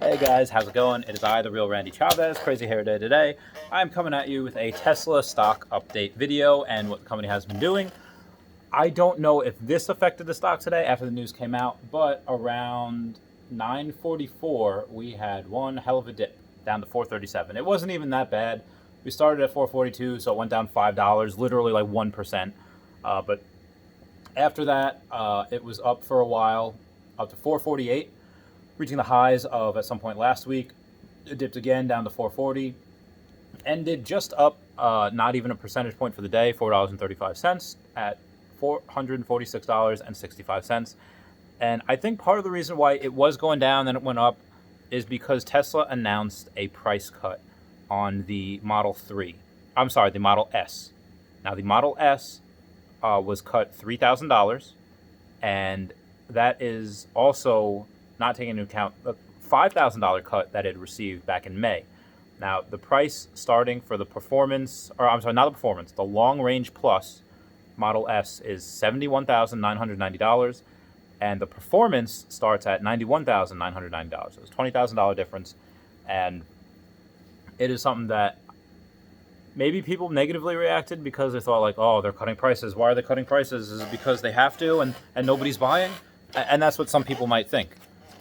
Hey guys, how's it going? It is I, the real Randy Chavez, Crazy Hair Day today. I'm coming at you with a Tesla stock update video and what the company has been doing. I don't know if this affected the stock today after the news came out, but around 9:44 we had one hell of a dip down to 437. It wasn't even that bad. We started at 442, so it went down $5, literally like 1%. But after that, it was up for a while, up to 448, reaching the highs of at some point last week. It dipped again down to 440, ended just up, not even a percentage point for the day, $4.35 at $446.65. And I think part of the reason why it was going down and it went up is because Tesla announced a price cut on the Model 3. I'm sorry, the Model S. Now, the Model S was cut $3,000, and that is also not taking into account the $5,000 cut that it received back in May. Now, the price starting for the performance, or I'm sorry, not the performance, the long range plus Model S is $71,990, and the performance starts at $91,990. So it's $20,000 difference, and it is something that maybe people negatively reacted because they thought like, oh, they're cutting prices. Why are they cutting prices? Is it because they have to and nobody's buying? And that's what some people might think.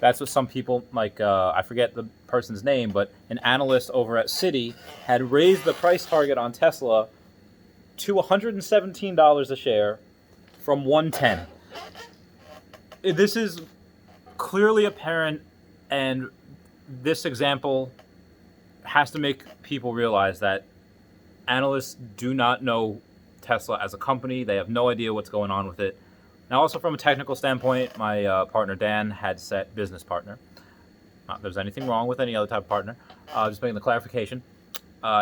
That's what some people, like, I forget the person's name, but an analyst over at Citi had raised the price target on Tesla to $117 a share from 110. This is clearly apparent, and this example has to make people realize that analysts do not know Tesla as a company. They have no idea what's going on with it. Now, also from a technical standpoint, my partner Dan had set business partner. Not that there's anything wrong with any other type of partner. Just making the clarification.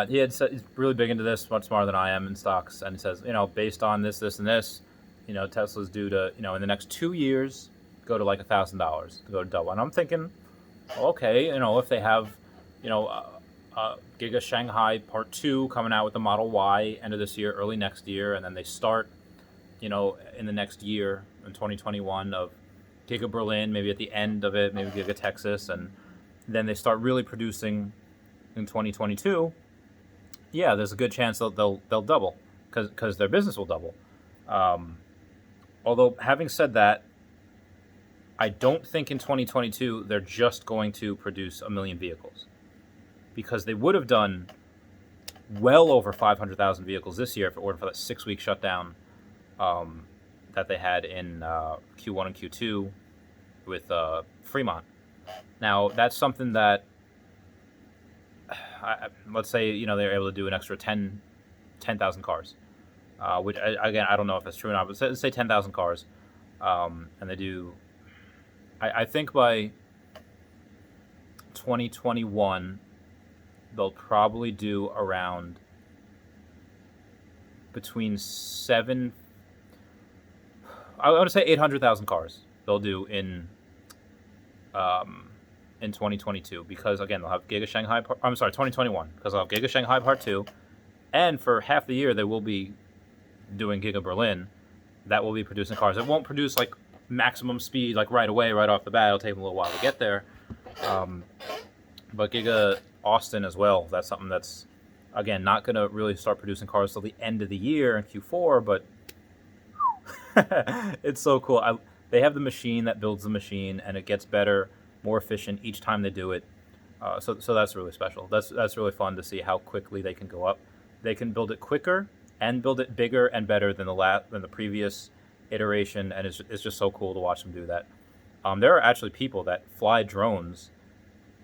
He had said he's really big into this, much smarter than I am in stocks, and he says, based on this, this, and this, Tesla's due to, in the next 2 years, go to like $1,000 to go to double. And I'm thinking, okay, if they have, Giga Shanghai Part 2 coming out with the Model Y end of this year, early next year, and then they start, in the next year, in 2021, of Giga Berlin, maybe at the end of it, maybe Giga Texas, and then they start really producing in 2022, yeah, there's a good chance they'll double because their business will double. Although, having said that, I don't think in 2022 they're just going to produce 1 million vehicles, because they would have done well over 500,000 vehicles this year if it weren't for that 6-week shutdown that they had in Q1 and Q2 with Fremont. Now, that's something that, let's say, they're able to do an extra 10,000 cars, which, again, I don't know if that's true or not, but let's say 10,000 cars, and they do, I think by 2021, they'll probably do around between I would say 800,000 cars they'll do in 2022, because again they'll have Giga Shanghai. I'm sorry, 2021, because they'll have Giga Shanghai Part 2, and for half the year they will be doing Giga Berlin. That will be producing cars. It won't produce like maximum speed like right away, right off the bat. It'll take them a little while to get there. But Giga Austin as well. That's something that's, again, not going to really start producing cars till the end of the year in Q4, but it's so cool. They have the machine that builds the machine, and it gets better, more efficient each time they do it. So that's really special. That's really fun to see how quickly they can go up. They can build it quicker and build it bigger and better than the previous iteration, and it's just so cool to watch them do that. There are actually people that fly drones.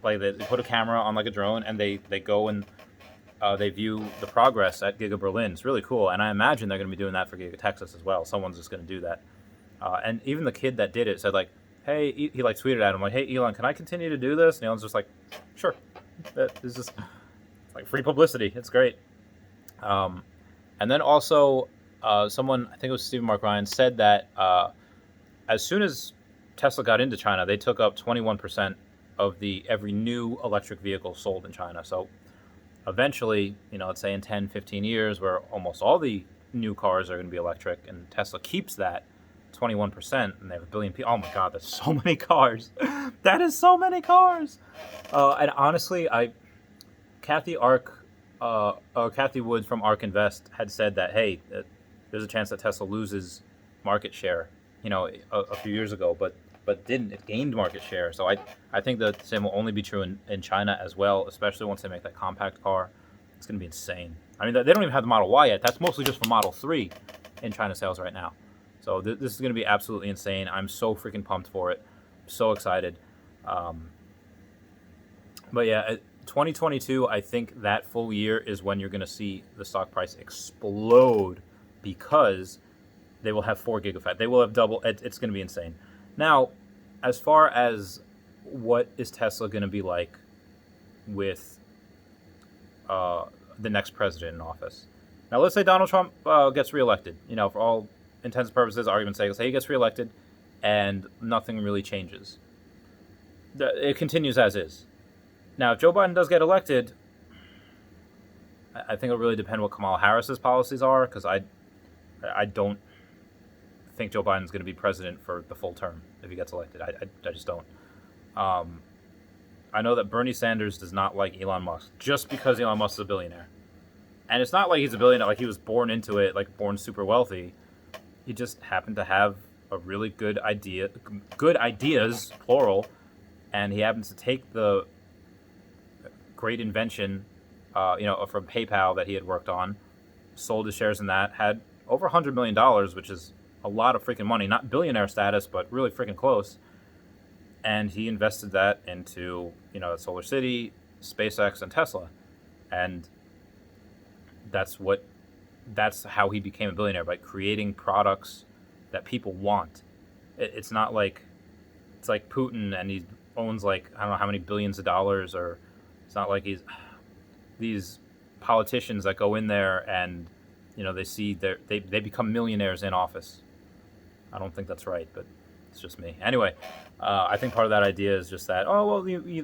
Like they put a camera on like a drone, and they go and they view the progress at Giga Berlin. It's really cool, and I imagine they're going to be doing that for Giga Texas as well. Someone's just going to do that. And even the kid that did it said like, "Hey," he like tweeted at him like, "Hey Elon, can I continue to do this?" And Elon's just like, "Sure." It's just like free publicity. It's great. And then also, someone, I think it was Stephen Mark Ryan, said that as soon as Tesla got into China, they took up 21% of every new electric vehicle sold in China. So eventually, let's say in 10, 15 years, where almost all the new cars are going to be electric, and Tesla keeps that 21%, and they have a billion people. Oh my God, that's so many cars. That is so many cars. And honestly, Kathy Wood from ARK Invest had said that, hey, there's a chance that Tesla loses market share, a few years ago, but didn't. It gained market share. So I think the same will only be true in China as well, especially once they make that compact car. It's going to be insane. I mean, they don't even have the Model Y yet. That's mostly just for Model 3 in China sales right now. So this is going to be absolutely insane. I'm so freaking pumped for it. So excited. But yeah, 2022, I think that full year is when you're going to see the stock price explode because they will have 4 gigafactories. They will have double. It's going to be insane. Now, as far as what is Tesla going to be like with the next president in office. Now, let's say Donald Trump gets reelected. For all intents and purposes, argument's sake, say he gets reelected and nothing really changes. It continues as is. Now, if Joe Biden does get elected, I think it'll really depend what Kamala Harris's policies are, because I don't think Joe Biden's going to be president for the full term if he gets elected. I just don't. I know that Bernie Sanders does not like Elon Musk just because Elon Musk is a billionaire. And it's not like he's a billionaire, like he was born into it, like born super wealthy. He just happened to have a really good ideas, plural, and he happens to take the great invention, from PayPal that he had worked on, sold his shares in that, had over $100 million, which is a lot of freaking money. Not billionaire status, but really freaking close. And he invested that into, Solar City, SpaceX, and Tesla. And that's how he became a billionaire, by creating products that people want. It's not like, it's like Putin and he owns I don't know how many billions of dollars, or it's not like he's these politicians that go in there and, they see they become millionaires in office. I don't think that's right, but it's just me. Anyway, I think part of that idea is just that,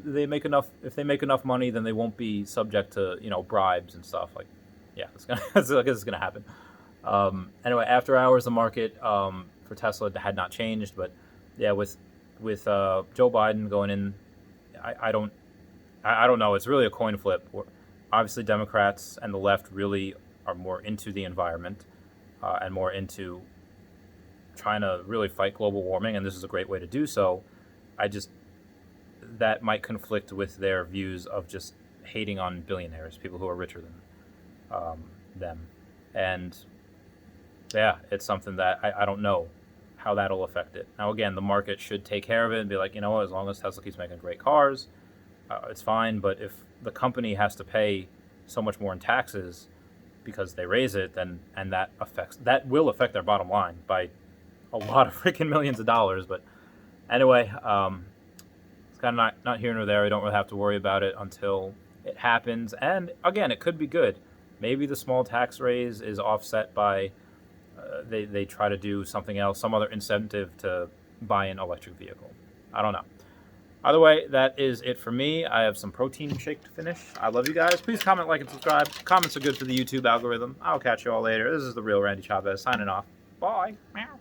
they make enough. If they make enough money, then they won't be subject to bribes and stuff. It's gonna happen. Anyway, after hours, the market for Tesla had not changed, but yeah, with Joe Biden going in, I don't know. It's really a coin flip. Obviously, Democrats and the left really are more into the environment and more into trying to really fight global warming, and this is a great way to do so. That might conflict with their views of just hating on billionaires, people who are richer than them. And yeah, it's something that I don't know how that'll affect it. Now, again, the market should take care of it and be like, as long as Tesla keeps making great cars, it's fine. But if the company has to pay so much more in taxes because they raise it, then that will affect their bottom line by a lot of freaking millions of dollars. But anyway, it's kind of not here nor there. We don't really have to worry about it until it happens. And again, it could be good. Maybe the small tax raise is offset by they try to do something else, some other incentive to buy an electric vehicle. I don't know. Either way, that is it for me. I have some protein shake to finish. I love you guys. Please comment, like, and subscribe. Comments are good for the YouTube algorithm. I'll catch you all later. This is the real Randy Chavez signing off. Bye. Meow.